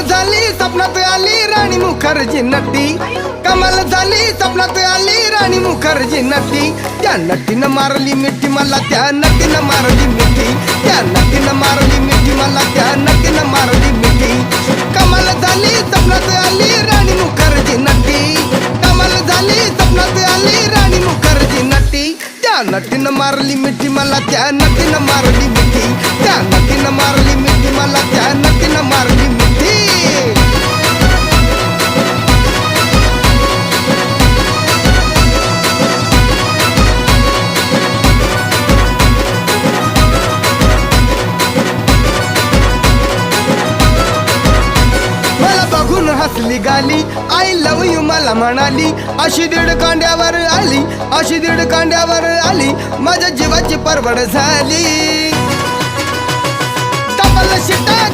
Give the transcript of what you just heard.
झाली स्वप्नात आली राणी मुखर्जी नटी, कमाल झाली स्वप्नात आली राणी मुखर्जी नटी. त्या नटीनं मारली मिठी मला, त्या नटीनं मारली मिठी, त्या नटीनं मारली मिठी मला, त्या नटीनं मारली मिठी. कमाल झाली स्वप्नात आली राणी मुखर्जी नटी, कमाल झाली स्वप्नात आली राणी मुखर्जी नटी. त्या नटीनं मारली मिठी मला, त्या नटीनं मारली मिठी, त्या नटीनं मारली मिठी मला, त्या नटीनं मारली मिठी. बघून हसली गाली, आय लव यू मला म्हणाली. अशी दीड कांड्यावर आली, अशी दीड कांड्यावर आली, माझ्या जीवाची परवड झाली. डबल शिटा